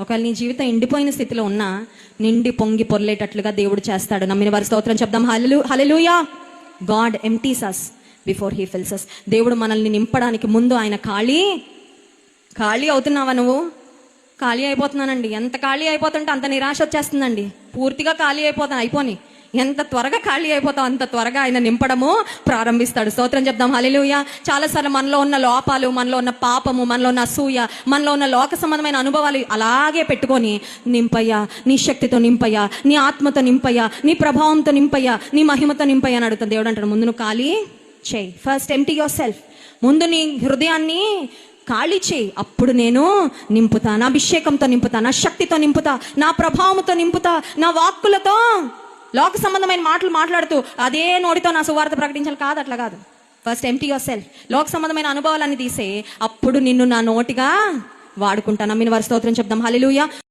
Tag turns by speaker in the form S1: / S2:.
S1: ఒకవేళ నీ జీవితం ఎండిపోయిన స్థితిలో ఉన్నా నిండి పొంగి పొర్లేటట్లుగా దేవుడు చేస్తాడు. నమ్మిన వారి స్తోత్రం చెప్దాం. Hallelujah. God empties us before he fills us. దేవుడు మనల్ని నింపడానికి ముందు ఆయన ఖాళీ అవుతున్నావా నువ్వు? ఖాళీ అయిపోతున్నానండి. ఎంత ఖాళీ అయిపోతుంటే అంత నిరాశ వచ్చేస్తుందండి. పూర్తిగా ఖాళీ అయిపోని ఎంత త్వరగా ఖాళీ అయిపోతావు అంత త్వరగా ఆయన నింపడము ప్రారంభిస్తాడు. స్తోత్రం చెప్దాం. హల్లెలూయా. చాలాసార్లు మనలో ఉన్న లోపాలు, మనలో ఉన్న పాపము, మనలో ఉన్న అసూయ, మనలో ఉన్న లోక సంబంధమైన అనుభవాలు అలాగే పెట్టుకొని, నింపయ్యా, నీ శక్తితో నింపయ్యా, నీ ఆత్మతో నింపయ్యా, నీ ప్రభావంతో నింపయ్యా, నీ మహిమతో నింపయ్యా అని అడుగుతాను. దేవుడు అంటాడు, ముందు నువ్వు ఖాళీ చేయి. First empty your self. ముందు నీ హృదయాన్ని ఖాళీ చేయి, అప్పుడు నేను నింపుతా. నా అభిషేకంతో నింపుతా, నా శక్తితో నింపుతా, నా ప్రభావంతో నింపుతా, నా వాక్కులతో. లోక సంబంధమైన మాటలు మాట్లాడుతూ అదే నోటితో నా సువార్త ప్రకటించాలి కాదు, అట్లా కాదు. First empty your self. లోక సంబంధమైన అనుభవాలన్నీ తీసే, అప్పుడు నిన్ను నా నోటిగా వాడుకుంటా. నమ్మిన వారి స్తోత్రం చెప్దాం. హల్లెలూయా.